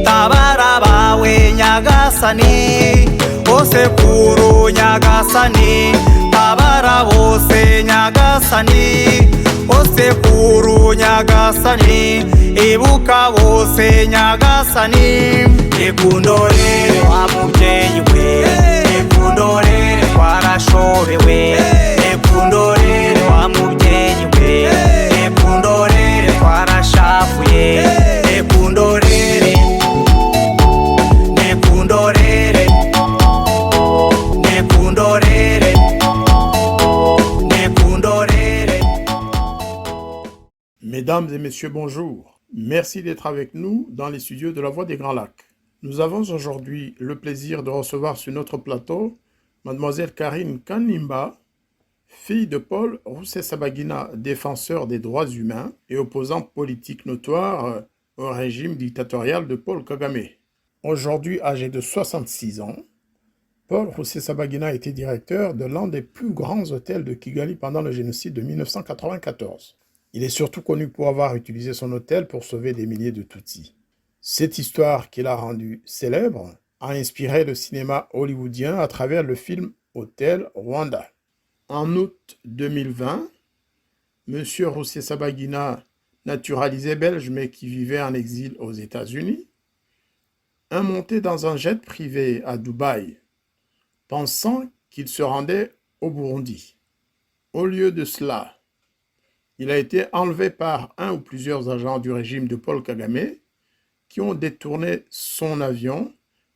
tabara bawe nyagasani, osekuru nyagasani, tabara bose nyagasani, osekuru nyagasani, ibuka bose nyagasani. Ekundorere wa mubyeyi we, ekundorere twarashobewe, ekundorere wa mubyeyi we, ekundorere twarashavuye, ekundorere, nekundorere, nekundorere, nekundorere. Mesdames et messieurs, bonjour. Merci d'être avec nous dans les studios de la Voix des Grands Lacs. Nous avons aujourd'hui le plaisir de recevoir sur notre plateau Mademoiselle Karine Kanimba, fille de Paul Rusesabagina, défenseur des droits humains et opposant politique notoire au régime dictatorial de Paul Kagame. Aujourd'hui âgé de 66 ans, Paul Rusesabagina était directeur de l'un des plus grands hôtels de Kigali pendant le génocide de 1994. Il est surtout connu pour avoir utilisé son hôtel pour sauver des milliers de Tutsis. Cette histoire qui l'a rendu célèbre a inspiré le cinéma hollywoodien à travers le film Hôtel Rwanda. En août 2020, M. Rusesabagina, naturalisé belge mais qui vivait en exil aux États-Unis, a monté dans un jet privé à Dubaï, pensant qu'il se rendait au Burundi. Au lieu de cela, il a été enlevé par un ou plusieurs agents du régime de Paul Kagame qui ont détourné son avion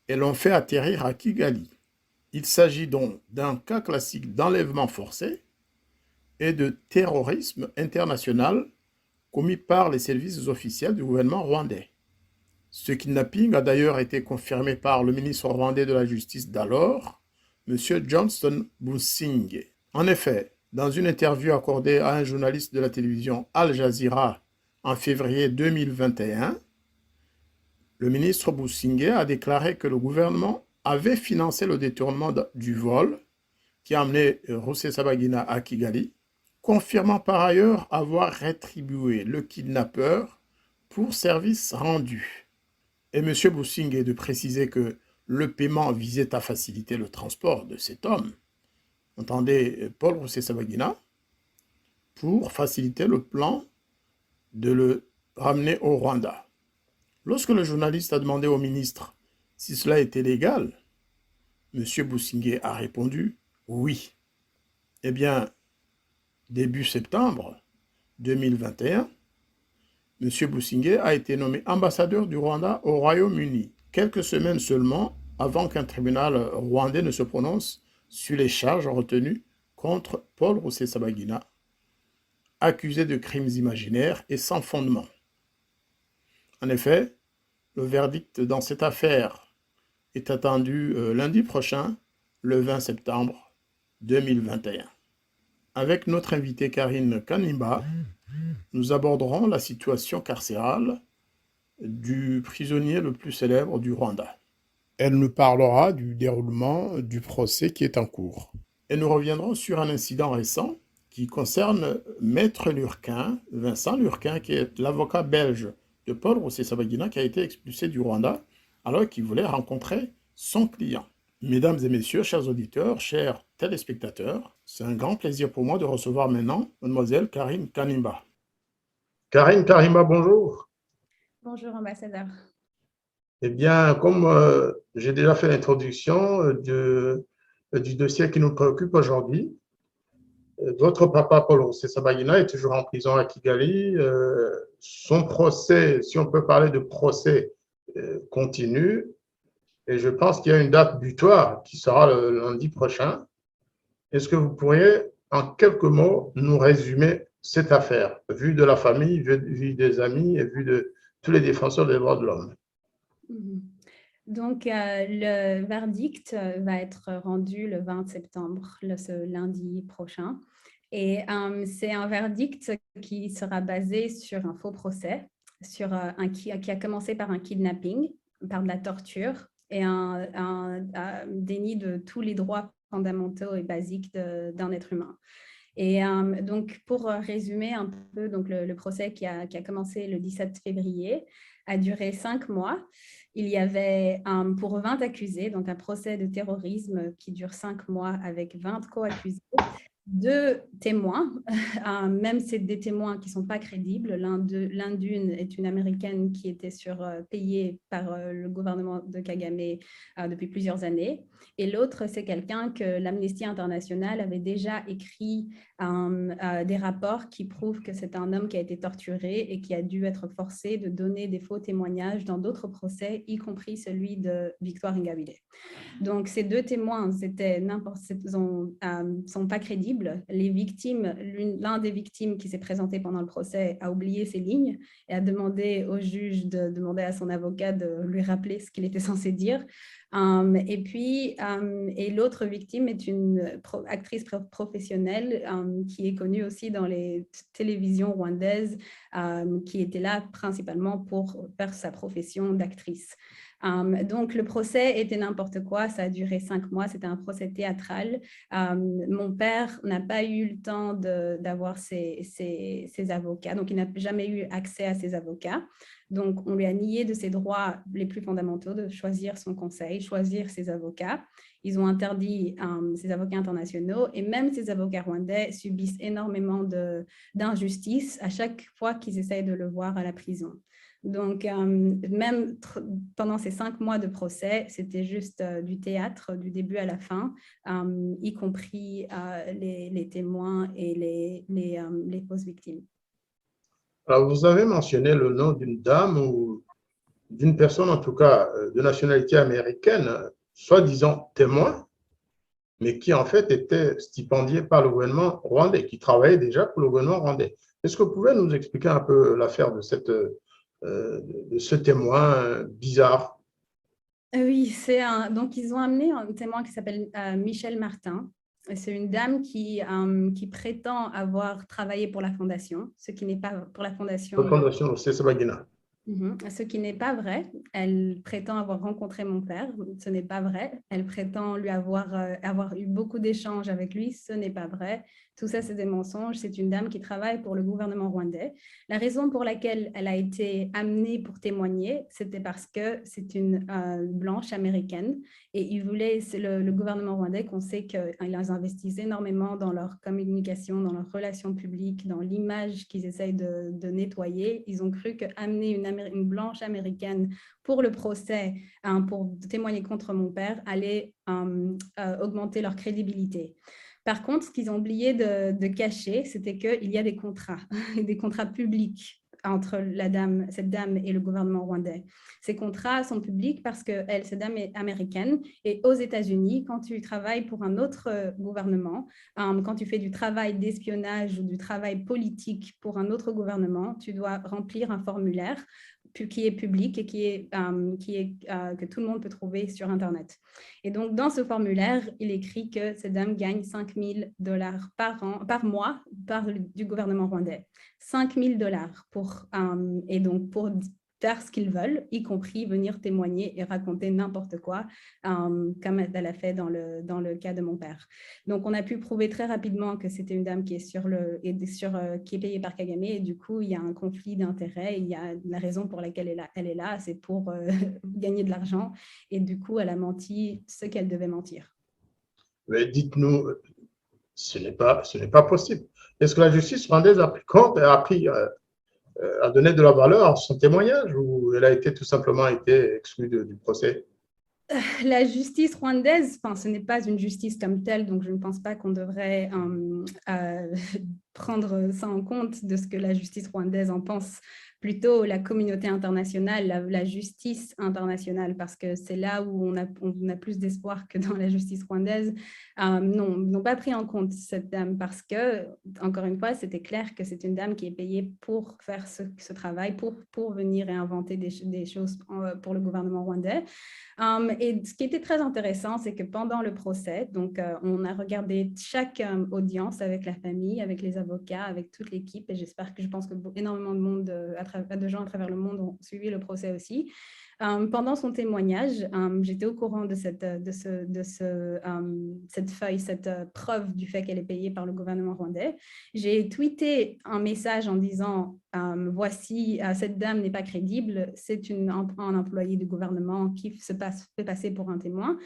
et l'ont fait atterrir à Kigali. Il s'agit donc d'un cas classique d'enlèvement forcé et de terrorisme international commis par les services officiels du gouvernement rwandais. Ce kidnapping a d'ailleurs été confirmé par le ministre rwandais de la Justice d'alors, M. Johnston Busingye. En effet, dans une interview accordée à un journaliste de la télévision Al Jazeera en février 2021, le ministre Busingye a déclaré que le gouvernement avait financé le détournement du vol qui a amené Rusesabagina à Kigali, confirmant par ailleurs avoir rétribué le kidnappeur pour service rendu. Et M. Busingye de préciser que le paiement visait à faciliter le transport de cet homme, entendez Paul Rusesabagina, pour faciliter le plan de le ramener au Rwanda. Lorsque le journaliste a demandé au ministre si cela était légal, M. Busingye a répondu « oui ». Eh bien, début septembre 2021, M. Busingye a été nommé ambassadeur du Rwanda au Royaume-Uni, quelques semaines seulement avant qu'un tribunal rwandais ne se prononce sur les charges retenues contre Paul Rusesabagina, accusé de crimes imaginaires et sans fondement. En effet, le verdict dans cette affaire est attendu lundi prochain, le 20 septembre 2021. Avec notre invitée Karine Kanimba, nous aborderons la situation carcérale du prisonnier le plus célèbre du Rwanda. Elle nous parlera du déroulement du procès qui est en cours. Et nous reviendrons sur un incident récent qui concerne Maître Lurquin, Vincent Lurquin, qui est l'avocat belge de Paul Rusesabagina, qui a été expulsé du Rwanda alors qu'il voulait rencontrer son client. Mesdames et messieurs, chers auditeurs, chers téléspectateurs, c'est un grand plaisir pour moi de recevoir maintenant Mademoiselle Karine Kanimba. Karine Kanimba, bonjour. Bonjour, ambassadeur. Eh bien, comme j'ai déjà fait l'introduction du dossier qui nous préoccupe aujourd'hui, votre papa, Paul Rusesabagina, est toujours en prison à Kigali. Son procès, si on peut parler de procès, continue. Et je pense qu'il y a une date butoir qui sera le lundi prochain. Est-ce que vous pourriez, en quelques mots, nous résumer cette affaire, vue de la famille, vue des amis et vue de tous les défenseurs des droits de l'homme? Donc, le verdict va être rendu le 20 septembre, ce lundi prochain. Et c'est un verdict qui sera basé sur un faux procès, qui a commencé par un kidnapping, par de la torture et un déni de tous les droits fondamentaux et basiques d'un être humain. Et donc, pour résumer un peu donc, le procès qui a commencé le 17 février, a duré 5 mois. Il y avait pour 20 accusés, donc un procès de terrorisme qui dure 5 mois avec 20 co-accusés. 2 témoins, même c'est des témoins qui ne sont pas crédibles. L'un d'une est une Américaine qui était payée par le gouvernement de Kagame depuis plusieurs années. Et l'autre, c'est quelqu'un que l'Amnesty International avait déjà écrit des rapports qui prouvent que c'est un homme qui a été torturé et qui a dû être forcé de donner des faux témoignages dans d'autres procès, y compris celui de Victoire Ingabire. Donc, ces 2 témoins sont pas crédibles. Les victimes, l'un des victimes qui s'est présenté pendant le procès a oublié ses lignes et a demandé au juge de demander à son avocat de lui rappeler ce qu'il était censé dire. Et l'autre victime est une actrice professionnelle qui est connue aussi dans les télévisions rwandaises, qui était là principalement pour faire sa profession d'actrice. Donc, le procès était n'importe quoi, ça a duré 5 mois, c'était un procès théâtral. Mon père n'a pas eu le temps d'avoir ses avocats, donc il n'a jamais eu accès à ses avocats. Donc, on lui a nié de ses droits les plus fondamentaux de choisir son conseil, choisir ses avocats. Ils ont interdit ses avocats internationaux et même ses avocats rwandais subissent énormément d'injustices à chaque fois qu'ils essayent de le voir à la prison. Donc, même pendant ces 5 mois de procès, c'était juste du théâtre du début à la fin, y compris les témoins et les fausses victimes. Alors, vous avez mentionné le nom d'une dame ou d'une personne, en tout cas, de nationalité américaine, soi-disant témoin, mais qui en fait était stipendié par le gouvernement rwandais, qui travaillait déjà pour le gouvernement rwandais. Est-ce que vous pouvez nous expliquer un peu l'affaire de ce témoin bizarre? Oui, donc ils ont amené un témoin qui s'appelle Michel Martin. C'est une dame qui prétend avoir travaillé pour la fondation, ce qui n'est pas pour la fondation. La fondation Rusesabagina. Ce qui n'est pas vrai. Elle prétend avoir rencontré mon père, ce n'est pas vrai. Elle prétend lui avoir eu beaucoup d'échanges avec lui, ce n'est pas vrai. Tout ça, c'est des mensonges. C'est une dame qui travaille pour le gouvernement rwandais. La raison pour laquelle elle a été amenée pour témoigner, c'était parce que c'est une blanche américaine et le gouvernement rwandais, qu'on sait qu'ils investissent énormément dans leur communication, dans leurs relations publiques, dans l'image qu'ils essayent de nettoyer. Ils ont cru qu'amener une blanche américaine pour le procès, pour témoigner contre mon père, allait augmenter leur crédibilité. Par contre, ce qu'ils ont oublié de cacher, c'était qu'il y a des contrats publics entre cette dame et le gouvernement rwandais. Ces contrats sont publics parce que cette dame est américaine et aux États-Unis, quand tu travailles pour un autre gouvernement, quand tu fais du travail d'espionnage ou du travail politique pour un autre gouvernement, tu dois remplir un formulaire qui est public et que tout le monde peut trouver sur Internet. Et donc, dans ce formulaire, il écrit que cette dame gagne $5 000 par mois du gouvernement rwandais. $5 000 et donc pour faire ce qu'ils veulent, y compris venir témoigner et raconter n'importe quoi, comme elle a fait dans le cas de mon père. Donc, on a pu prouver très rapidement que c'était une dame qui est qui est payée par Kagame, et du coup, il y a un conflit d'intérêts. Il y a la raison pour laquelle elle est là, c'est pour gagner de l'argent, et du coup, elle a menti ce qu'elle devait mentir. Mais dites-nous, ce n'est pas possible. Est-ce que la justice rwandaise a pris compte et a donné de la valeur à son témoignage, ou elle a tout simplement été exclue du procès? La justice rwandaise, ce n'est pas une justice comme telle, donc je ne pense pas qu'on devrait prendre ça en compte de ce que la justice rwandaise en pense. Plutôt la communauté internationale, la justice internationale, parce que c'est là où on a plus d'espoir que dans la justice rwandaise. N'ont pas pris en compte cette dame parce que, encore une fois, c'était clair que c'est une dame qui est payée pour faire ce travail, pour venir et inventer des choses pour le gouvernement rwandais. Et ce qui était très intéressant, c'est que pendant le procès, donc on a regardé chaque audience avec la famille, avec les avocats, avec toute l'équipe, et je pense que énormément de monde de gens à travers le monde ont suivi le procès aussi. Pendant son témoignage, j'étais au courant de cette feuille, cette preuve du fait qu'elle est payée par le gouvernement rwandais. J'ai tweeté un message en disant voici, cette dame n'est pas crédible, c'est un employé du gouvernement qui fait passer pour un témoin.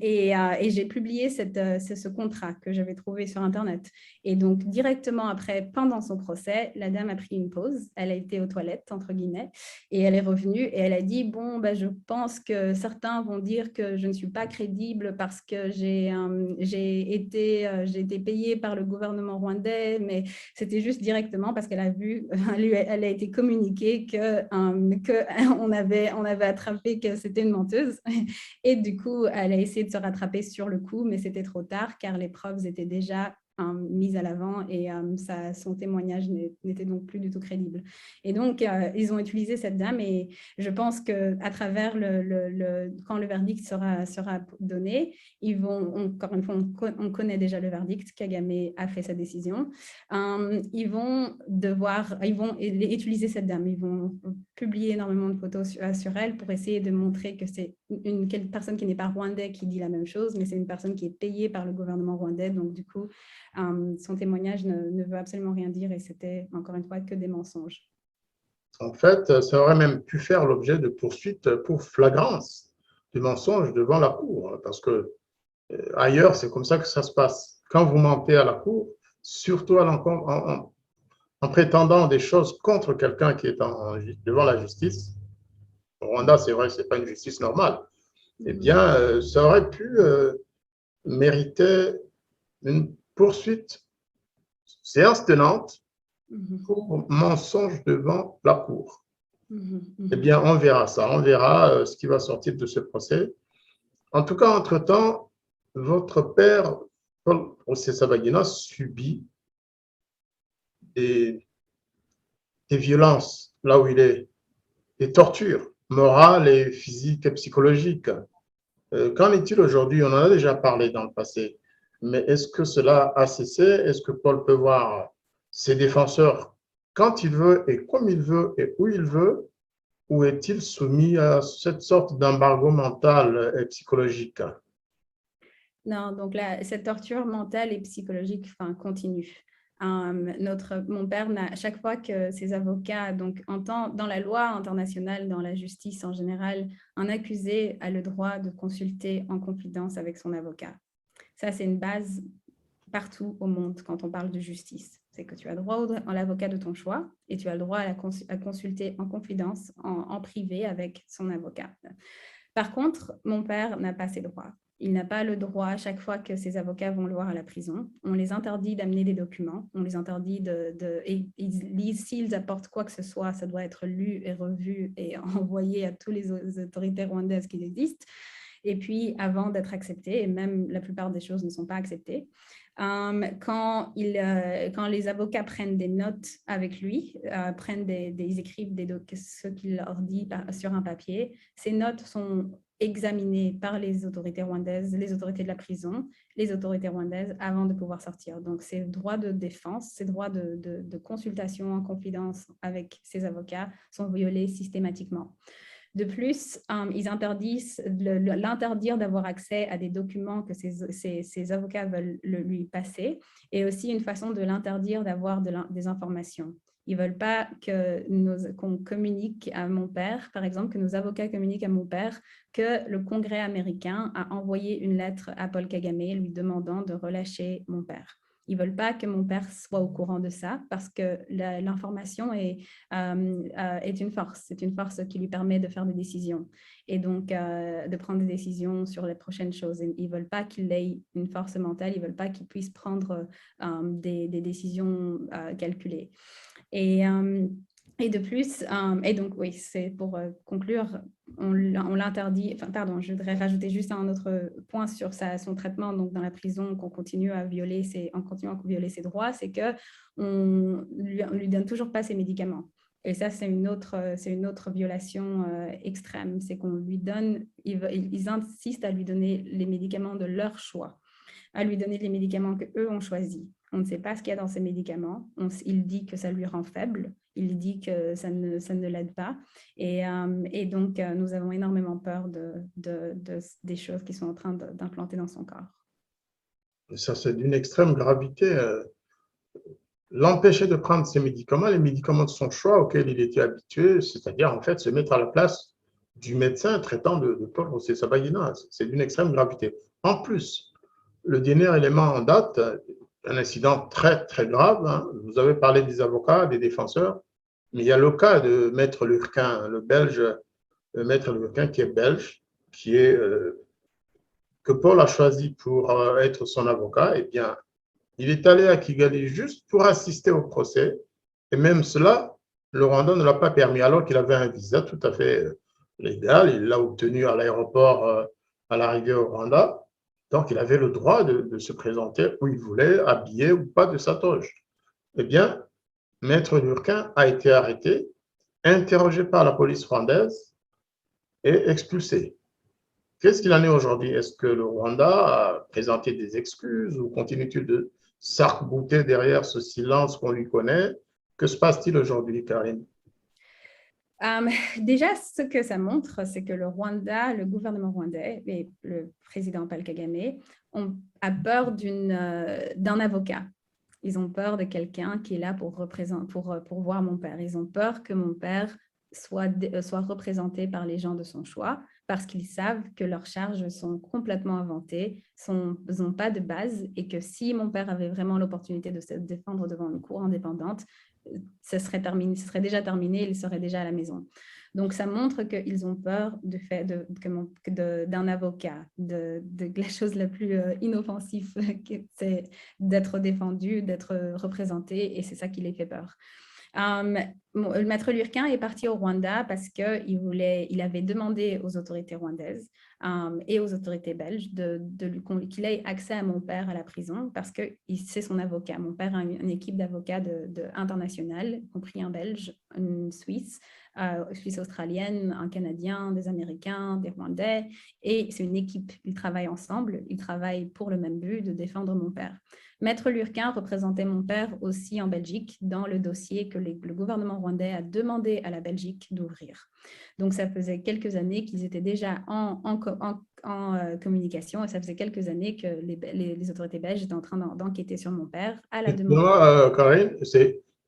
Et j'ai publié ce contrat que j'avais trouvé sur Internet. Et donc, directement après, pendant son procès, la dame a pris une pause. Elle a été aux toilettes, entre guillemets, et elle est revenue et elle a dit, bon, ben, je pense que certains vont dire que je ne suis pas crédible parce que j'ai été payée par le gouvernement rwandais, mais c'était juste directement parce qu'elle a vu, elle a été communiquée qu'on avait attrapé que c'était une menteuse. Et du coup, elle a essayé de se rattraper sur le coup, mais c'était trop tard car les preuves étaient déjà mise à l'avant et son témoignage n'était donc plus du tout crédible. Et donc, ils ont utilisé cette dame et je pense qu'à travers quand le verdict sera donné, ils vont, encore une fois, on connaît déjà le verdict, Kagame a fait sa décision, ils vont utiliser cette dame, ils vont publier énormément de photos sur elle pour essayer de montrer que c'est une personne qui n'est pas rwandais qui dit la même chose, mais c'est une personne qui est payée par le gouvernement rwandais, donc du coup, son témoignage ne veut absolument rien dire et c'était encore une fois que des mensonges. En fait, ça aurait même pu faire l'objet de poursuites pour flagrance du mensonge devant la cour, parce que ailleurs, c'est comme ça que ça se passe. Quand vous mentez à la cour, surtout en prétendant des choses contre quelqu'un qui est devant la justice, au Rwanda, c'est vrai, ce n'est pas une justice normale, eh bien, ça aurait pu mériter une poursuite séance tenante pour mensonge devant la cour. Eh bien, on verra ça, on verra ce qui va sortir de ce procès. En tout cas, entre-temps, votre père, Paul Rusesabagina, subit des violences là où il est, des tortures morales et physiques et psychologiques. Qu'en est-il aujourd'hui? On en a déjà parlé dans le passé, mais est-ce que cela a cessé? Est-ce que Paul peut voir ses défenseurs quand il veut et comme il veut et où il veut? Ou est-il soumis à cette sorte d'embargo mental et psychologique? Non, donc là, cette torture mentale et psychologique continue. Mon père, chaque fois que ses avocats, donc dans la loi internationale, dans la justice en général, un accusé a le droit de consulter en confidence avec son avocat. Ça, c'est une base partout au monde quand on parle de justice. C'est que tu as droit à l'avocat de ton choix et tu as le droit à consulter en confidence, en privé avec son avocat. Par contre, mon père n'a pas ces droits. Il n'a pas le droit, à chaque fois que ses avocats vont le voir à la prison, on les interdit d'amener des documents, on les interdit s'ils apportent quoi que ce soit, ça doit être lu et revu et envoyé à toutes les autorités rwandaises qui existent. Et puis, avant d'être accepté, et même la plupart des choses ne sont pas acceptées, quand les avocats prennent des notes avec lui, ils écrivent ce qu'il leur dit sur un papier, ces notes sont examinées par les autorités rwandaises, les autorités de la prison, les autorités rwandaises avant de pouvoir sortir. Donc, ces droits de défense, ces droits de consultation en confidence avec ses avocats sont violés systématiquement. De plus, ils interdisent l'interdire d'avoir accès à des documents que ses avocats veulent lui passer et aussi une façon de l'interdire d'avoir des informations. Ils ne veulent pas qu'on communique à mon père, par exemple, que nos avocats communiquent à mon père que le Congrès américain a envoyé une lettre à Paul Kagame lui demandant de relâcher mon père. Ils ne veulent pas que mon père soit au courant de ça parce que l'information est une force. C'est une force qui lui permet de faire des décisions et donc de prendre des décisions sur les prochaines choses. Et ils ne veulent pas qu'il ait une force mentale, ils ne veulent pas qu'il puisse prendre des décisions calculées. Et de plus, et donc oui, c'est pour conclure, on l'interdit, je voudrais rajouter juste un autre point sur son traitement donc dans la prison, qu'on continue à violer ses droits, c'est qu'on lui donne toujours pas ses médicaments. Et ça, c'est une autre violation extrême, c'est qu'on lui donne, ils insistent à lui donner les médicaments de leur choix, à lui donner les médicaments qu'eux ont choisis. On ne sait pas ce qu'il y a dans ces médicaments. Il dit que ça lui rend faible. Il dit que ça ne l'aide pas. Et donc, nous avons énormément peur des choses qui sont en train d'implanter dans son corps. Ça, c'est d'une extrême gravité. l'empêchait de prendre ses médicaments, les médicaments de son choix auxquels il était habitué, c'est-à-dire en fait se mettre à la place du médecin traitant de Paul Rusesabagina. C'est d'une extrême gravité. En plus, le dernier élément en date, un incident très très grave, hein. Vous avez parlé des avocats, des défenseurs, mais il y a le cas de Maître Lurquin, le belge, Maître Lurquin qui est belge, qui est, que Paul a choisi pour être son avocat. Eh bien, il est allé à Kigali juste pour assister au procès, et même cela, le Rwanda ne l'a pas permis, alors qu'il avait un visa tout à fait légal. Il l'a obtenu à l'aéroport à l'arrivée au Rwanda. Donc, il avait le droit de se présenter où il voulait, habillé ou pas de sa toge. Eh bien, Maître Lurquin a été arrêté, interrogé par la police rwandaise et expulsé. Qu'est-ce qu'il en est aujourd'hui? Est-ce que le Rwanda a présenté des excuses ou continue-t-il de s'arc-bouter derrière ce silence qu'on lui connaît? Que se passe-t-il aujourd'hui, Karine? Déjà, ce que ça montre, c'est que le Rwanda, le gouvernement rwandais et le président Paul Kagame a peur d'un avocat. Ils ont peur de quelqu'un qui est là pour voir mon père. Ils ont peur que mon père soit représenté par les gens de son choix parce qu'ils savent que leurs charges sont complètement inventées, n'ont pas de base et que si mon père avait vraiment l'opportunité de se défendre devant une cour indépendante, ce serait déjà terminé, il serait déjà à la maison. Donc, ça montre qu'ils ont peur d'un avocat, de la chose la plus inoffensive, c'est d'être défendu, d'être représenté, et c'est ça qui les fait peur. Le maître Lurquin est parti au Rwanda parce qu'il avait demandé aux autorités rwandaises et aux autorités belges qu'il ait accès à mon père à la prison parce que c'est son avocat. Mon père a une équipe d'avocats internationale, y compris un Belge, une Suisse australienne, un Canadien, des Américains, des Rwandais, et c'est une équipe. Ils travaillent ensemble, ils travaillent pour le même but de défendre mon père. Maître Lurquin représentait mon père aussi en Belgique dans le dossier que le gouvernement rwandais a demandé à la Belgique d'ouvrir. Donc, ça faisait quelques années qu'ils étaient déjà en communication et ça faisait quelques années que les autorités belges étaient en train d'enquêter sur mon père à la demande. Karine,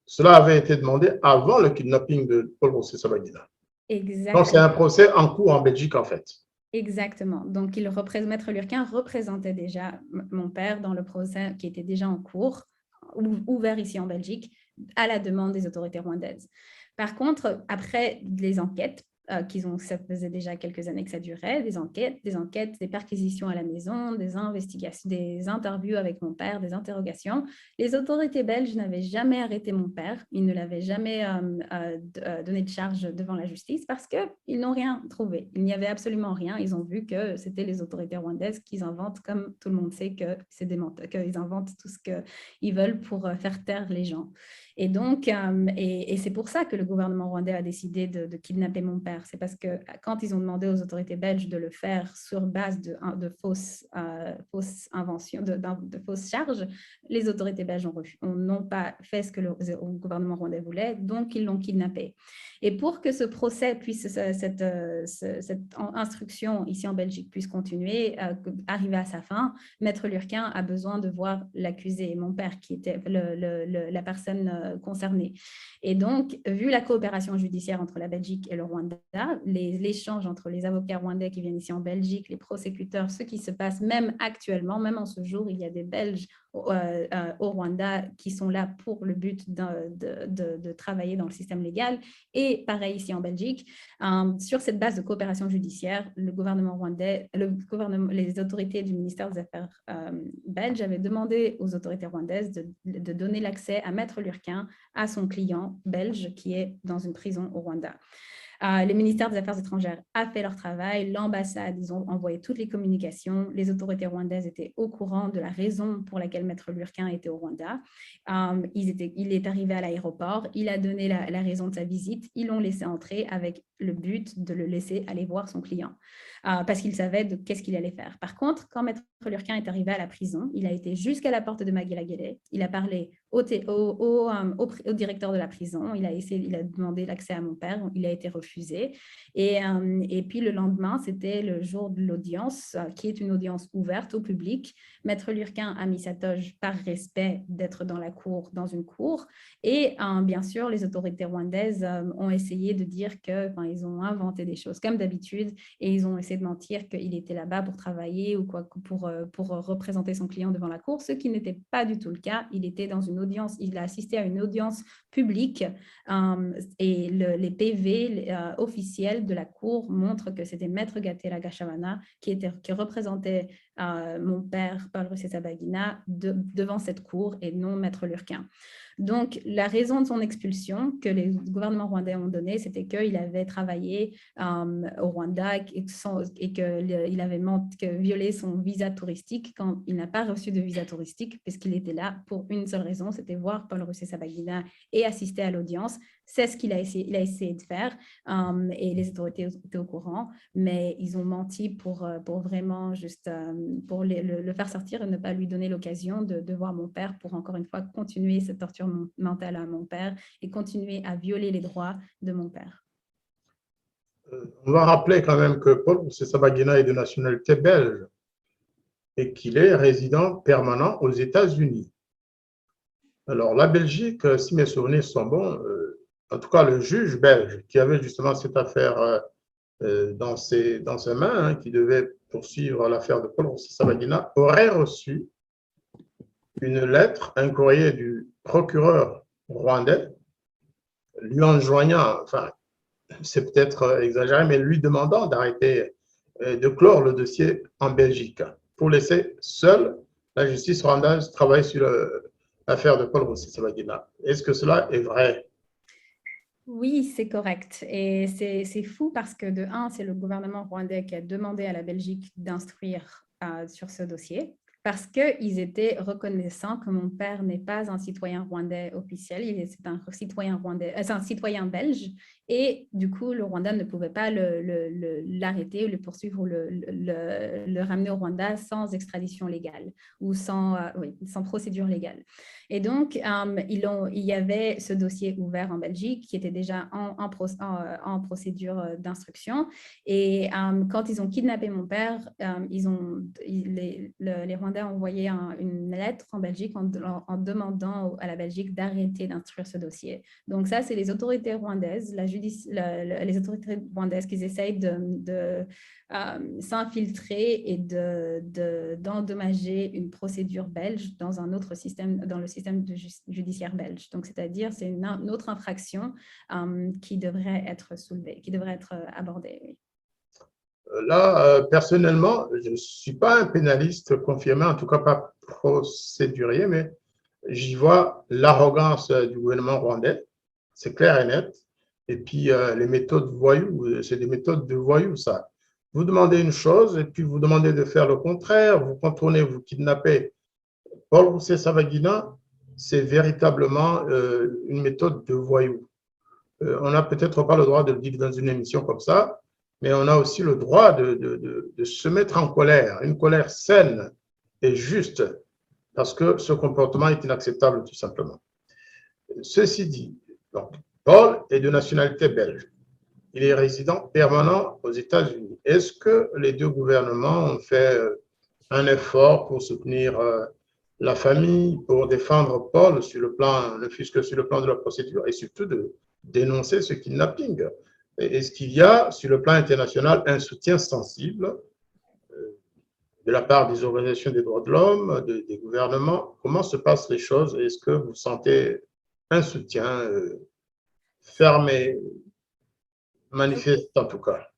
cela avait été demandé avant le kidnapping de Paul Rusesabagina. Exactement. Donc, c'est un procès en cours en Belgique, en fait. Exactement. Donc, Maître Lurquin représentait déjà mon père dans le procès qui était déjà en cours, ouvert ici en Belgique, à la demande des autorités rwandaises. Par contre, après les enquêtes, ça faisait déjà quelques années que ça durait, des enquêtes, des perquisitions à la maison, des investigations, des interviews avec mon père, des interrogations. Les autorités belges n'avaient jamais arrêté mon père, ils ne l'avaient jamais donné de charge devant la justice parce qu'ils n'ont rien trouvé. Il n'y avait absolument rien. Ils ont vu que c'était les autorités rwandaises qui inventent, comme tout le monde sait que c'est des menteurs, qu'ils inventent tout ce qu'ils veulent pour faire taire les gens. Et donc, et c'est pour ça que le gouvernement rwandais a décidé de kidnapper mon père. C'est parce que quand ils ont demandé aux autorités belges de le faire sur base de fausses inventions, de fausses charges, les autorités belges n'ont pas fait ce que le gouvernement rwandais voulait, donc ils l'ont kidnappé. Et pour que ce procès cette instruction ici en Belgique puisse continuer, arriver à sa fin, Maître Lurquin a besoin de voir l'accusé, mon père, qui était la personne concernés. Et donc, vu la coopération judiciaire entre la Belgique et le Rwanda, l'échange entre les avocats rwandais qui viennent ici en Belgique, les prosécuteurs, ce qui se passe même actuellement, même en ce jour, il y a des Belges au Rwanda qui sont là pour le but de travailler dans le système légal. Et pareil ici en Belgique, sur cette base de coopération judiciaire, le gouvernement rwandais, les autorités du ministère des Affaires belges avaient demandé aux autorités rwandaises de donner l'accès à Maître Lurquin à son client belge qui est dans une prison au Rwanda. Le ministère des Affaires étrangères a fait leur travail, l'ambassade, ils ont envoyé toutes les communications, les autorités rwandaises étaient au courant de la raison pour laquelle Maître Lurquin était au Rwanda. Il est arrivé à l'aéroport, il a donné la raison de sa visite, ils l'ont laissé entrer avec le but de le laisser aller voir son client parce qu'il savait qu'est-ce qu'il allait faire. Par contre, quand Maître Lurquin est arrivé à la prison, il a été jusqu'à la porte de Magela Guelleh, il a parlé au directeur de la prison. Il a demandé l'accès à mon père, il a été refusé. Et puis le lendemain, c'était le jour de l'audience, qui est une audience ouverte au public. Maître Lurquin a mis sa toge par respect d'être dans la cour, dans une cour. Et bien sûr, les autorités rwandaises ont essayé de dire qu'ils ont inventé des choses comme d'habitude et ils ont essayé de mentir qu'il était là-bas pour travailler ou quoi, pour représenter son client devant la cour, ce qui n'était pas du tout le cas. Il était dans une audience, il a assisté à une audience publique et les PV officiels de la cour montrent que c'était Maître Gatera Gashavana qui représentait mon père, Paul Rusesabagina, devant cette cour et non Maître Lurquin. Donc, la raison de son expulsion que les gouvernements rwandais ont donnée, c'était qu'il avait travaillé au Rwanda et qu'il avait violé son visa touristique quand il n'a pas reçu de visa touristique, puisqu'il était là pour une seule raison, c'était voir Paul Rusesabagina et assister à l'audience. C'est ce qu'il a essayé de faire et les autorités étaient au courant, mais ils ont menti pour vraiment juste pour le faire sortir et ne pas lui donner l'occasion de voir mon père pour encore une fois continuer cette torture mentale à mon père et continuer à violer les droits de mon père. On va rappeler quand même que Paul Rusesabagina est de nationalité belge et qu'il est résident permanent aux États-Unis. Alors, la Belgique, si mes souvenirs sont bons, en tout cas le juge belge qui avait justement cette affaire dans ses mains, qui devait poursuivre l'affaire de Paul Rusesabagina, aurait reçu une lettre, un courrier du procureur rwandais lui enjoignant, enfin, c'est peut-être exagéré, mais lui demandant d'arrêter, de clore le dossier en Belgique pour laisser seule la justice rwandaise travailler sur l'affaire de Paul Rusesabagina. Est-ce que cela est vrai? Oui, c'est correct. Et c'est fou parce que de un, c'est le gouvernement rwandais qui a demandé à la Belgique d'instruire sur ce dossier parce qu'ils étaient reconnaissants que mon père n'est pas un citoyen rwandais officiel, c'est un citoyen rwandais, c'est un citoyen belge. Et du coup, le Rwanda ne pouvait pas l'arrêter, le poursuivre ou le ramener au Rwanda sans extradition légale ou sans procédure légale. Et donc, il y avait ce dossier ouvert en Belgique qui était déjà en procédure d'instruction. Et quand ils ont kidnappé mon père, les Rwandais ont envoyé une lettre en Belgique en demandant à la Belgique d'arrêter d'instruire ce dossier. Donc ça, c'est les autorités rwandaises, les autorités rwandaises qui essayent de s'infiltrer et d'endommager une procédure belge dans un autre système, dans le système judiciaire belge. Donc, c'est-à-dire, c'est une autre infraction qui devrait être soulevée, qui devrait être abordée. Oui. Là, personnellement, je ne suis pas un pénaliste confirmé, en tout cas pas procédurier, mais j'y vois l'arrogance du gouvernement rwandais, c'est clair et net. Et puis, les méthodes voyous, c'est des méthodes de voyous, ça. Vous demandez une chose et puis vous demandez de faire le contraire, vous contournez, vous kidnappez. Paul Rusesabagina, c'est véritablement une méthode de voyou. On n'a peut-être pas le droit de le dire dans une émission comme ça, mais on a aussi le droit de se mettre en colère, une colère saine et juste, parce que ce comportement est inacceptable tout simplement. Ceci dit, donc, Paul est de nationalité belge. Il est résident permanent aux États-Unis. Est-ce que les deux gouvernements ont fait un effort pour soutenir la famille, pour défendre Paul sur le plan, ne fût-ce que sur le plan de la procédure, et surtout de dénoncer ce kidnapping? Est-ce qu'il y a, sur le plan international, un soutien sensible de la part des organisations des droits de l'homme, des gouvernements? Comment se passent les choses? Est-ce que vous sentez un soutien fermé, manifeste en tout cas?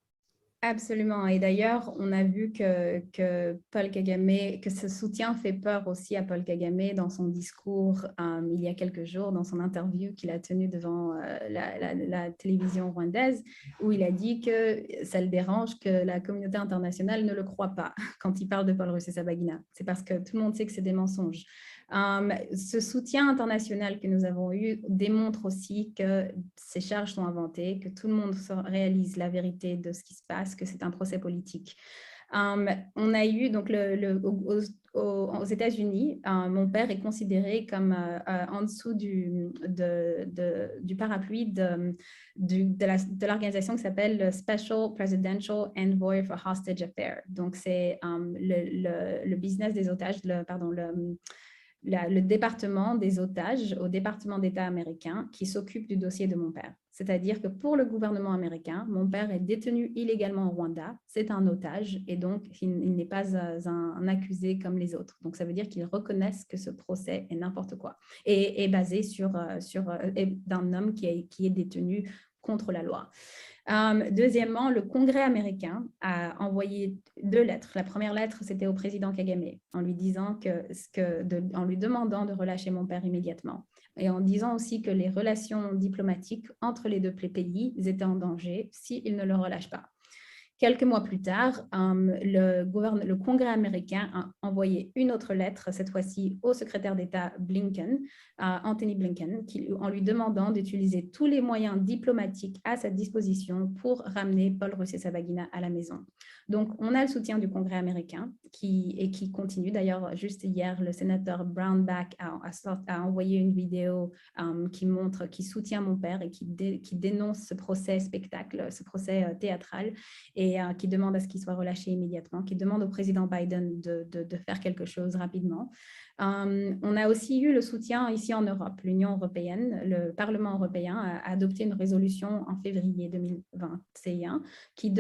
Absolument. Et d'ailleurs, on a vu que Paul Kagame, que ce soutien fait peur aussi à Paul Kagame dans son discours il y a quelques jours, dans son interview qu'il a tenue devant la télévision rwandaise, où il a dit que ça le dérange que la communauté internationale ne le croit pas quand il parle de Paul Rusesabagina. C'est parce que tout le monde sait que c'est des mensonges. Ce soutien international que nous avons eu démontre aussi que ces charges sont inventées, que tout le monde réalise la vérité de ce qui se passe, que c'est un procès politique. On a eu, donc, aux États-Unis, mon père est considéré comme en dessous du parapluie de l'organisation qui s'appelle le Special Presidential Envoy for Hostage Affairs. Donc, c'est le business des otages, le département des otages au département d'État américain qui s'occupe du dossier de mon père. C'est-à-dire que pour le gouvernement américain, mon père est détenu illégalement au Rwanda, c'est un otage et donc il n'est pas un accusé comme les autres. Donc ça veut dire qu'ils reconnaissent que ce procès est n'importe quoi et est basé d'un homme qui est détenu contre la loi. Deuxièmement, le Congrès américain a envoyé 2 lettres. La première lettre, c'était au président Kagame, en lui demandant de relâcher mon père immédiatement et en disant aussi que les relations diplomatiques entre les 2 pays étaient en danger s'il ne le relâche pas. Quelques mois plus tard, le Congrès américain a envoyé une autre lettre, cette fois-ci au secrétaire d'État Blinken, Anthony Blinken, en lui demandant d'utiliser tous les moyens diplomatiques à sa disposition pour ramener Paul Rusesabagina à la maison. Donc, on a le soutien du Congrès américain qui continue. D'ailleurs, juste hier, le sénateur Brownback a envoyé une vidéo qui soutient mon père et qui dénonce ce procès spectacle, ce procès théâtral et qui demande à ce qu'il soit relâché immédiatement, qui demande au président Biden de faire quelque chose rapidement. On a aussi eu le soutien ici en Europe. L'Union européenne, le Parlement européen a adopté une résolution en février 2021 qui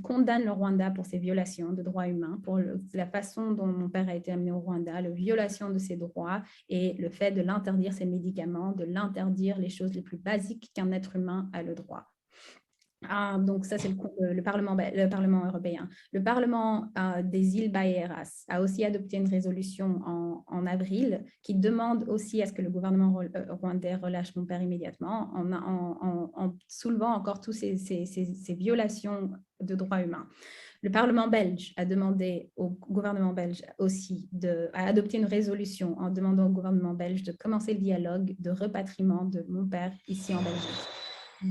condamne le Rwanda pour ses violations de droits humains, pour la façon dont mon père a été amené au Rwanda, la violation de ses droits et le fait de l'interdire ses médicaments, de l'interdire les choses les plus basiques qu'un être humain a le droit. Donc ça, c'est le Parlement européen. Le Parlement des îles Baïeras a aussi adopté une résolution en avril qui demande aussi à ce que le gouvernement rwandais relâche mon père immédiatement en soulevant encore toutes ces violations de droits humains. Le Parlement belge a demandé au gouvernement belge aussi à adopter une résolution en demandant au gouvernement belge de commencer le dialogue de repatriement de mon père ici en Belgique.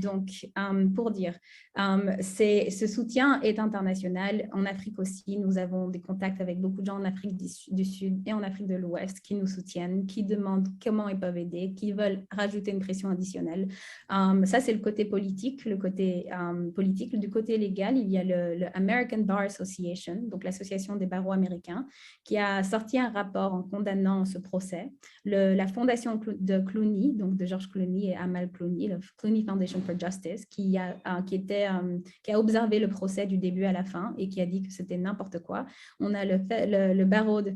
Donc, pour dire, ce soutien est international. En Afrique aussi, nous avons des contacts avec beaucoup de gens en Afrique du Sud et en Afrique de l'Ouest qui nous soutiennent, qui demandent comment ils peuvent aider, qui veulent rajouter une pression additionnelle. Ça, c'est le côté politique. Du côté légal, il y a le American Bar Association, donc l'association des barreaux américains, qui a sorti un rapport en condamnant ce procès. La fondation de Clooney, donc de George Clooney et Amal Clooney, le Clooney Foundation for Justice, qui a observé le procès du début à la fin et qui a dit que c'était n'importe quoi. On a le barreau de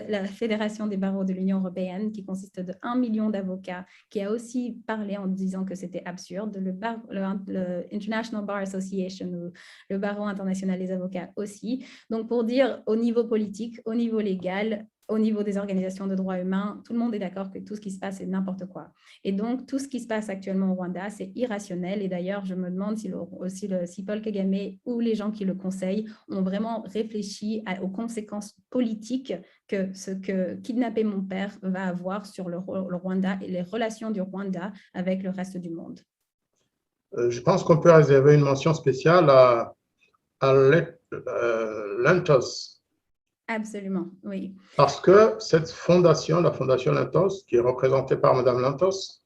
la Fédération des barreaux de l'Union européenne qui consiste de 1 million d'avocats qui a aussi parlé en disant que c'était absurde. Le International Bar Association ou le barreau international des avocats aussi. Donc pour dire au niveau politique, au niveau légal, au niveau des organisations de droits humains, tout le monde est d'accord que tout ce qui se passe est n'importe quoi. Et donc, tout ce qui se passe actuellement au Rwanda, c'est irrationnel. Et d'ailleurs, je me demande si Paul Kagame ou les gens qui le conseillent ont vraiment réfléchi aux conséquences politiques que ce que kidnapper mon père va avoir sur le Rwanda et les relations du Rwanda avec le reste du monde. Je pense qu'on peut réserver une mention spéciale à Lentos. Absolument, oui. Parce que cette fondation, la fondation Lentos, qui est représentée par Madame Lentos,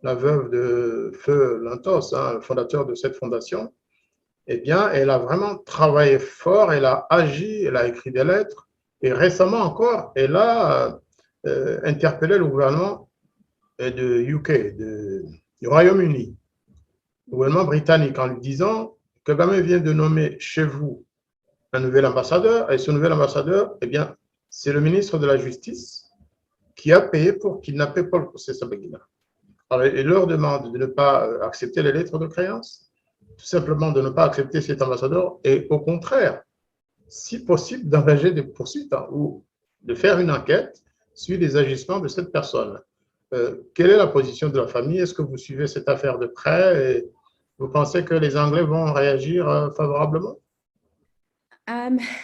la veuve de Feu Lentos, le fondateur de cette fondation, eh bien, elle a vraiment travaillé fort, elle a agi, elle a écrit des lettres, et récemment encore, elle a interpellé le gouvernement de UK, du Royaume-Uni, le gouvernement britannique, en lui disant que Kagame vient de nommer chez vous un nouvel ambassadeur, et ce nouvel ambassadeur, eh bien, c'est le ministre de la Justice qui a payé pour kidnapper Paul Rusesabagina. Alors, il leur demande de ne pas accepter les lettres de créance, tout simplement de ne pas accepter cet ambassadeur, et au contraire, si possible, d'engager des poursuites ou de faire une enquête sur les agissements de cette personne. Quelle est la position de la famille? Est-ce que vous suivez cette affaire de près et vous pensez que les Anglais vont réagir favorablement?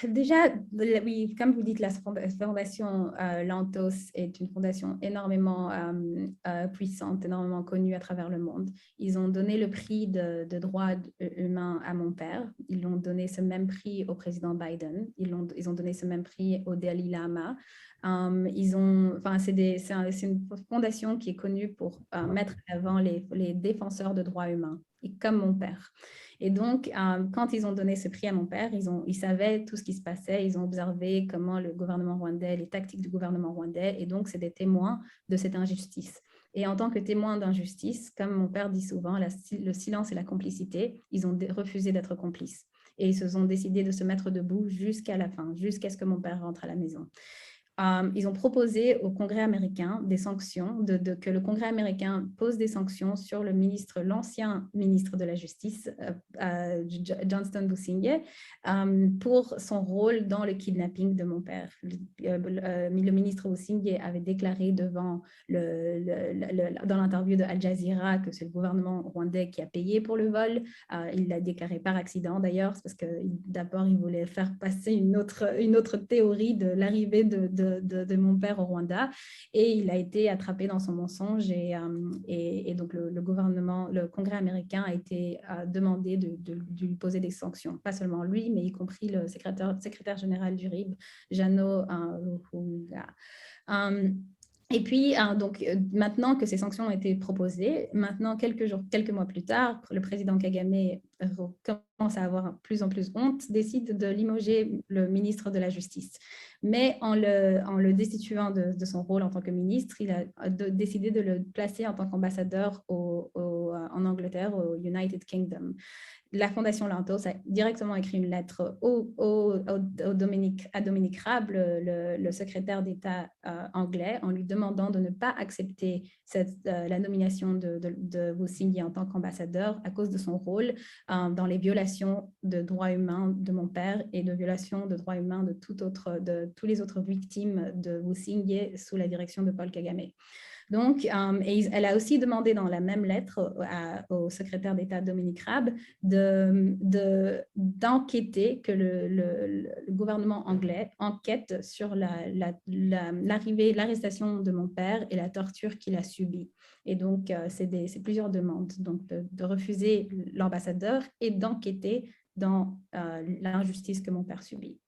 Déjà, oui, comme vous dites, la fondation Lantos est une fondation énormément puissante, énormément connue à travers le monde. Ils ont donné le prix de droits humains à mon père. Ils ont donné ce même prix au président Biden. Ils ont donné ce même prix au Dalai Lama. C'est une fondation qui est connue pour mettre en avant les défenseurs de droits humains, et comme mon père. Et donc, quand ils ont donné ce prix à mon père, ils savaient tout ce qui se passait, ils ont observé comment le gouvernement rwandais, les tactiques du gouvernement rwandais, et donc c'est des témoins de cette injustice. Et en tant que témoins d'injustice, comme mon père dit souvent, le silence et la complicité, ils ont refusé d'être complices. Et ils se sont décidés de se mettre debout jusqu'à la fin, jusqu'à ce que mon père rentre à la maison. Ils ont proposé au Congrès américain des sanctions, que le Congrès américain pose des sanctions sur l'ancien ministre de la Justice, Johnston Busingye, pour son rôle dans le kidnapping de mon père. Le ministre Busingye avait déclaré dans l'interview de Al Jazeera que c'est le gouvernement rwandais qui a payé pour le vol. Il l'a déclaré par accident d'ailleurs, parce que d'abord il voulait faire passer une autre théorie de l'arrivée de mon père au Rwanda, et il a été attrapé dans son mensonge, et donc le Congrès américain a été demandé de lui poser des sanctions, pas seulement lui, mais y compris le secrétaire général du RIB, Jano Ruhunga. Et puis, maintenant que ces sanctions ont été proposées, maintenant, quelques mois plus tard, le président Kagame commence à avoir plus en plus honte, décide de limoger le ministre de la Justice. Mais en le destituant de son rôle en tant que ministre, il a décidé de le placer en tant qu'ambassadeur en Angleterre, au United Kingdom. La Fondation Lantos a directement écrit une lettre à Dominic Raab, le secrétaire d'État anglais, en lui demandant de ne pas accepter la nomination de Busingye en tant qu'ambassadeur à cause de son rôle dans les violations de droits humains de mon père et de violations de droits humains de tous les autres victimes de Busingye sous la direction de Paul Kagame. Donc, elle a aussi demandé dans la même lettre au secrétaire d'État Dominic Raab d'enquêter, que le gouvernement anglais enquête sur l'arrestation de mon père et la torture qu'il a subie. Et donc, c'est plusieurs demandes, donc de refuser l'ambassadeur et d'enquêter dans l'injustice que mon père subit.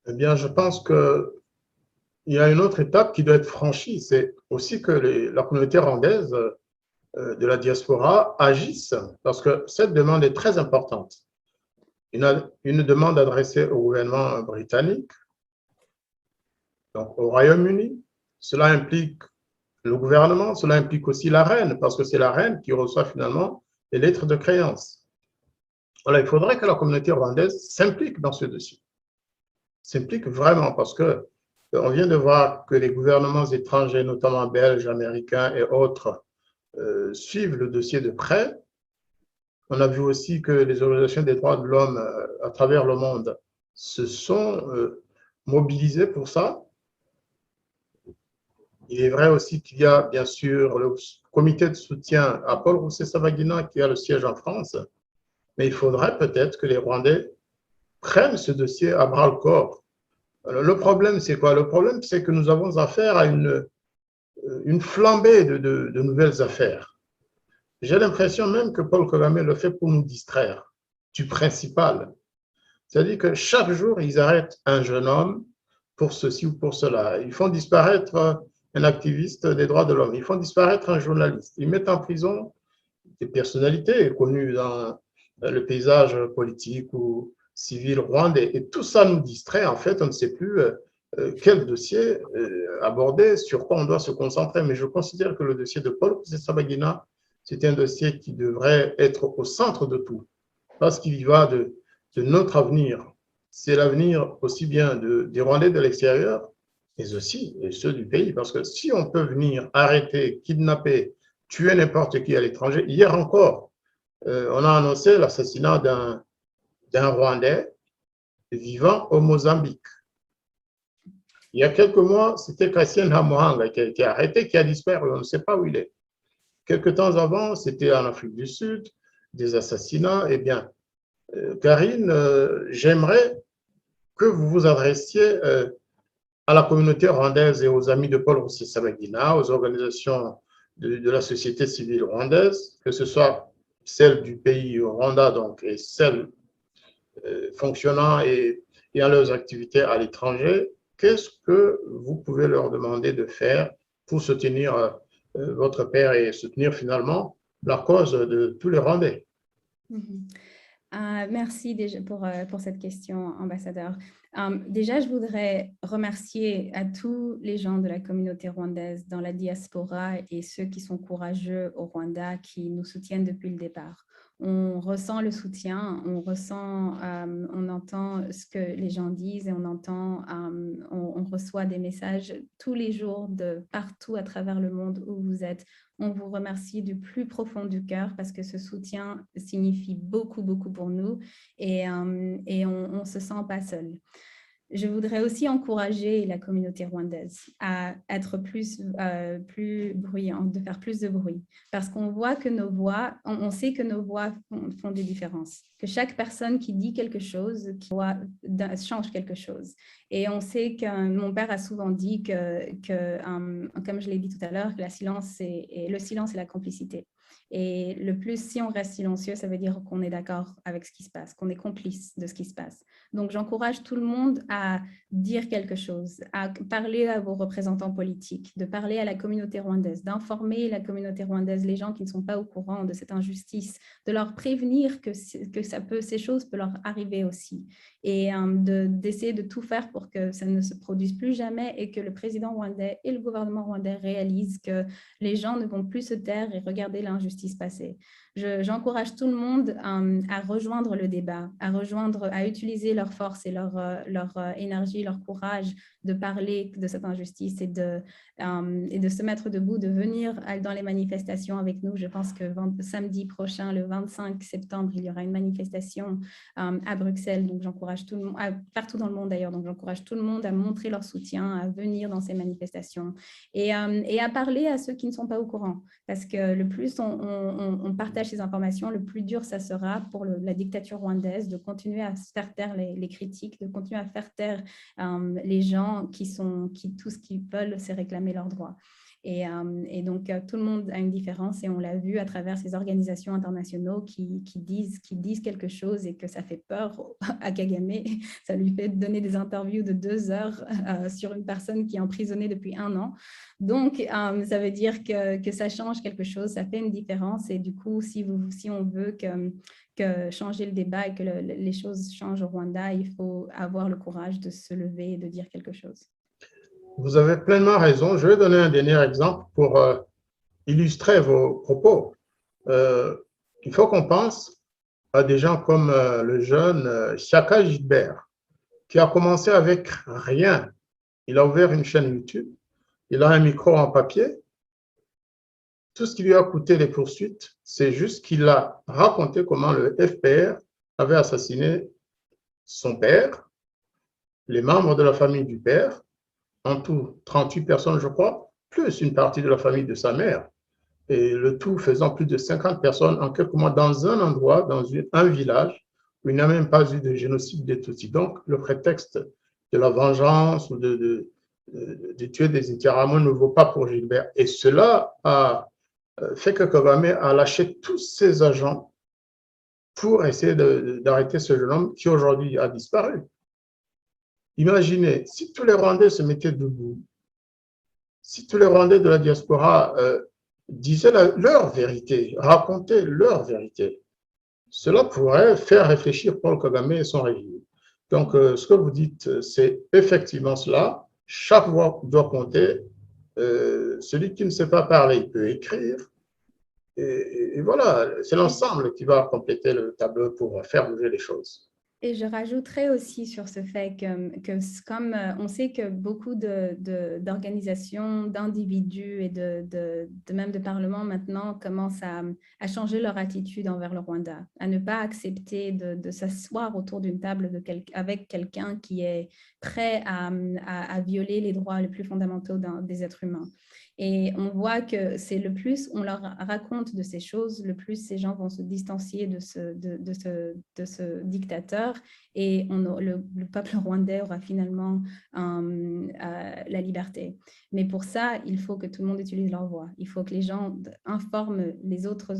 Eh bien, je pense que il y a une autre étape qui doit être franchie, c'est aussi que la communauté rwandaise de la diaspora agisse, parce que cette demande est très importante. Une demande adressée au gouvernement britannique, donc au Royaume-Uni. Cela implique le gouvernement, cela implique aussi la reine, parce que c'est la reine qui reçoit finalement les lettres de créance. Voilà, il faudrait que la communauté rwandaise s'implique dans ce dossier. S'implique vraiment, parce que on vient de voir que les gouvernements étrangers, notamment belges, américains et autres, suivent le dossier de près. On a vu aussi que les organisations des droits de l'homme à travers le monde se sont mobilisées pour ça. Il est vrai aussi qu'il y a bien sûr le comité de soutien à Paul Rusesabagina qui a le siège en France, mais il faudrait peut-être que les Rwandais prennent ce dossier à bras-le-corps. Le problème, c'est quoi? Le problème, c'est que nous avons affaire à une flambée de nouvelles affaires. J'ai l'impression même que Paul Kagame le fait pour nous distraire du principal. C'est-à-dire que chaque jour, ils arrêtent un jeune homme pour ceci ou pour cela. Ils font disparaître un activiste des droits de l'homme. Ils font disparaître un journaliste. Ils mettent en prison des personnalités connues dans le paysage politique ou civil rwandais. Et tout ça nous distrait. En fait, on ne sait plus quel dossier aborder, sur quoi on doit se concentrer. Mais je considère que le dossier de Paul Rusesabagina, c'est un dossier qui devrait être au centre de tout, parce qu'il y va de notre avenir. C'est l'avenir aussi bien des Rwandais de l'extérieur, mais aussi ceux du pays. Parce que si on peut venir arrêter, kidnapper, tuer n'importe qui à l'étranger, hier encore, on a annoncé l'assassinat d'un Rwandais vivant au Mozambique. Il y a quelques mois, c'était Cassien Hamohanga qui a été arrêté, qui a disparu, on ne sait pas où il est. Quelques temps avant, c'était en Afrique du Sud, des assassinats. Eh bien, Karine, j'aimerais que vous vous adressiez à la communauté rwandaise et aux amis de Paul Rusesabagina, aux organisations de la société civile rwandaise, que ce soit celle du pays Rwanda donc, et celle fonctionnant et ayant leurs activités à l'étranger. Qu'est-ce que vous pouvez leur demander de faire pour soutenir votre père et soutenir finalement la cause de tous les Rwandais? Merci déjà pour cette question, ambassadeur. Déjà, je voudrais remercier à tous les gens de la communauté rwandaise dans la diaspora et ceux qui sont courageux au Rwanda, qui nous soutiennent depuis le départ. On ressent le soutien, on entend ce que les gens disent et on reçoit des messages tous les jours de partout à travers le monde où vous êtes. On vous remercie du plus profond du cœur parce que ce soutien signifie beaucoup, beaucoup pour nous et on ne se sent pas seul. Je voudrais aussi encourager la communauté rwandaise à être plus bruyante, de faire plus de bruit, parce qu'on voit que nos voix, on sait que nos voix font des différences, que chaque personne qui dit quelque chose, qui change quelque chose. Et on sait que mon père a souvent dit comme je l'ai dit tout à l'heure, que le silence et la complicité. Et le plus, si on reste silencieux, ça veut dire qu'on est d'accord avec ce qui se passe, qu'on est complice de ce qui se passe. Donc, j'encourage tout le monde à dire quelque chose, à parler à vos représentants politiques, de parler à la communauté rwandaise, d'informer la communauté rwandaise, les gens qui ne sont pas au courant de cette injustice, de leur prévenir que ces choses peuvent leur arriver aussi et d'essayer de tout faire pour que ça ne se produise plus jamais et que le président rwandais et le gouvernement rwandais réalisent que les gens ne vont plus se taire et regarder l'injustice passer. J'encourage tout le monde à rejoindre le débat, à utiliser leur force et leur énergie, leur courage de parler de cette injustice et de se mettre debout, de venir dans les manifestations avec nous. Je pense que samedi prochain, le 25 septembre, il y aura une manifestation à Bruxelles. Donc, j'encourage tout le monde, partout dans le monde d'ailleurs, donc j'encourage tout le monde à montrer leur soutien, à venir dans ces manifestations et à parler à ceux qui ne sont pas au courant. Parce que le plus on partage ces informations, le plus dur ça sera pour la dictature rwandaise de continuer à faire taire les critiques, de continuer à faire taire les gens qui tout ce qu'ils veulent, c'est réclamer leurs droits. Et donc, tout le monde a une différence et on l'a vu à travers ces organisations internationales qui disent quelque chose et que ça fait peur à Kagame. Ça lui fait donner des interviews de 2 heures sur une personne qui est emprisonnée depuis 1 an. Donc, ça veut dire que ça change quelque chose, ça fait une différence. Et du coup, si on veut que changer le débat et que les choses changent au Rwanda, il faut avoir le courage de se lever et de dire quelque chose. Vous avez pleinement raison. Je vais donner un dernier exemple pour illustrer vos propos. Il faut qu'on pense à des gens comme le jeune Chaka Gilbert, qui a commencé avec rien. Il a ouvert une chaîne YouTube, il a un micro en papier. Tout ce qui lui a coûté les poursuites, c'est juste qu'il a raconté comment le FPR avait assassiné son père, les membres de la famille du père, en tout 38 personnes, je crois, plus une partie de la famille de sa mère. Et le tout faisant plus de 50 personnes en quelques mois dans un endroit, dans un village, où il n'y a même pas eu de génocide des Tutsis. Donc, le prétexte de la vengeance ou de tuer des Interahamwe ne vaut pas pour Gilbert. Et cela a fait que Kagame a lâché tous ses agents pour essayer d'arrêter ce jeune homme qui aujourd'hui a disparu. Imaginez, si tous les Rwandais se mettaient debout, si tous les Rwandais de la diaspora disaient leur vérité, racontaient leur vérité, cela pourrait faire réfléchir Paul Kagame et son régime. Donc, ce que vous dites, c'est effectivement cela. Chaque voix doit compter. Celui qui ne sait pas parler, il peut écrire. Et voilà, c'est l'ensemble qui va compléter le tableau pour faire bouger les choses. Et je rajouterais aussi sur ce fait que comme on sait que beaucoup d'organisations, d'individus et même de parlements maintenant commencent à changer leur attitude envers le Rwanda, à ne pas accepter de s'asseoir autour d'une table avec quelqu'un qui est prêt à violer les droits les plus fondamentaux des êtres humains. Et on voit que c'est le plus on leur raconte de ces choses, le plus ces gens vont se distancier de ce dictateur et le peuple rwandais aura finalement la liberté. Mais pour ça, il faut que tout le monde utilise leur voix. Il faut que les gens informent les autres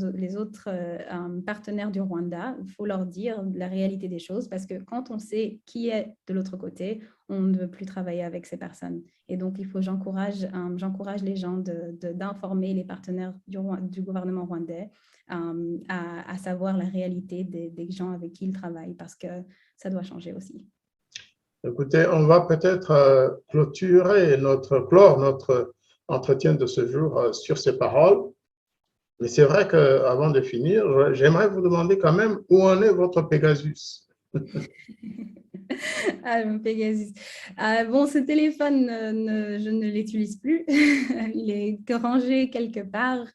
partenaires du Rwanda. Il faut leur dire la réalité des choses parce que quand on sait qui est de l'autre côté, on ne veut plus travailler avec ces personnes. Et donc, j'encourage les gens d'informer les partenaires du gouvernement rwandais à savoir la réalité des gens avec qui ils travaillent parce que ça doit changer aussi. Écoutez, on va peut-être clore notre entretien de ce jour sur ces paroles. Mais c'est vrai qu'avant de finir, j'aimerais vous demander quand même où en est votre Pegasus. Pegasus. Bon, ce téléphone, je ne l'utilise plus. Il est rangé quelque part.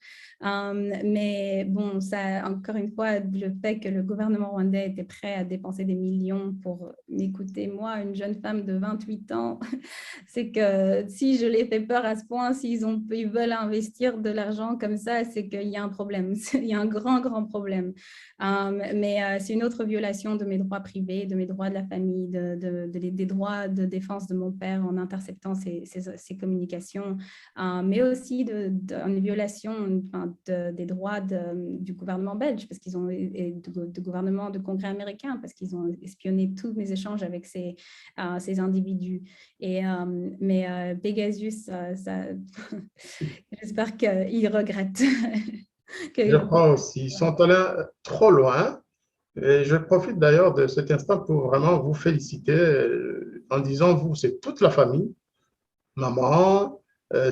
Mais bon, ça, encore une fois, le fait que le gouvernement rwandais était prêt à dépenser des millions pour m'écouter, moi, une jeune femme de 28 ans, c'est que si je les fais peur à ce point, ils veulent investir de l'argent comme ça, c'est qu'il y a un problème. Il y a un grand, grand problème. Mais c'est une autre violation de mes droits privés, de mes droits de la famille, des droits de défense de mon père en interceptant ces communications, mais aussi une violation des droits du gouvernement belge, parce qu'ils ont, et du gouvernement du Congrès américain, parce qu'ils ont espionné tous mes échanges avec ces individus. Mais Pegasus, j'espère qu'ils regrettent. Je crois aussi. Ils sont allés trop loin. Et je profite d'ailleurs de cet instant pour vraiment vous féliciter en disant, vous, c'est toute la famille, maman,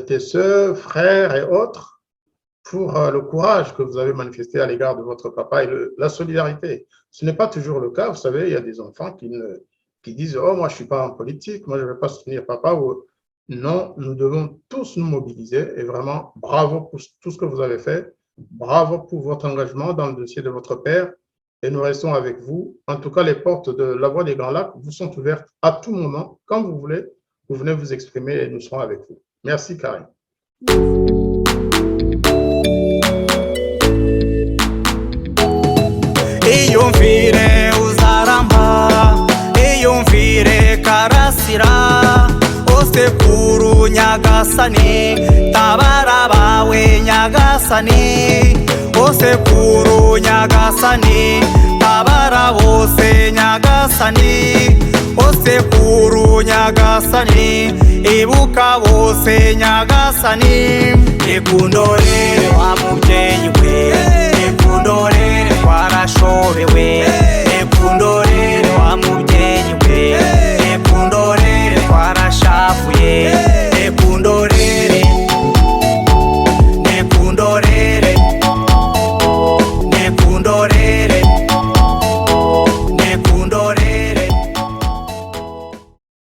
tes soeurs, frères et autres, pour le courage que vous avez manifesté à l'égard de votre papa et la solidarité. Ce n'est pas toujours le cas. Vous savez, il y a des enfants qui disent, oh, moi, je ne suis pas en politique, moi, je ne vais pas soutenir papa. Non, nous devons tous nous mobiliser et vraiment, bravo pour tout ce que vous avez fait. Bravo pour votre engagement dans le dossier de votre père. Et nous restons avec vous. En tout cas, les portes de la Voix des Grands Lacs vous sont ouvertes à tout moment. Quand vous voulez, vous venez vous exprimer et nous serons avec vous. Merci, Karine. Iyumvire uzaramba, iyumvire karasira, osekuru nyagasani, tabara bawe nyagasani, osekuru nyagasani, tabara bose nyagasani, osekuru nyagasani, ibuka bose nyagasani, ikundo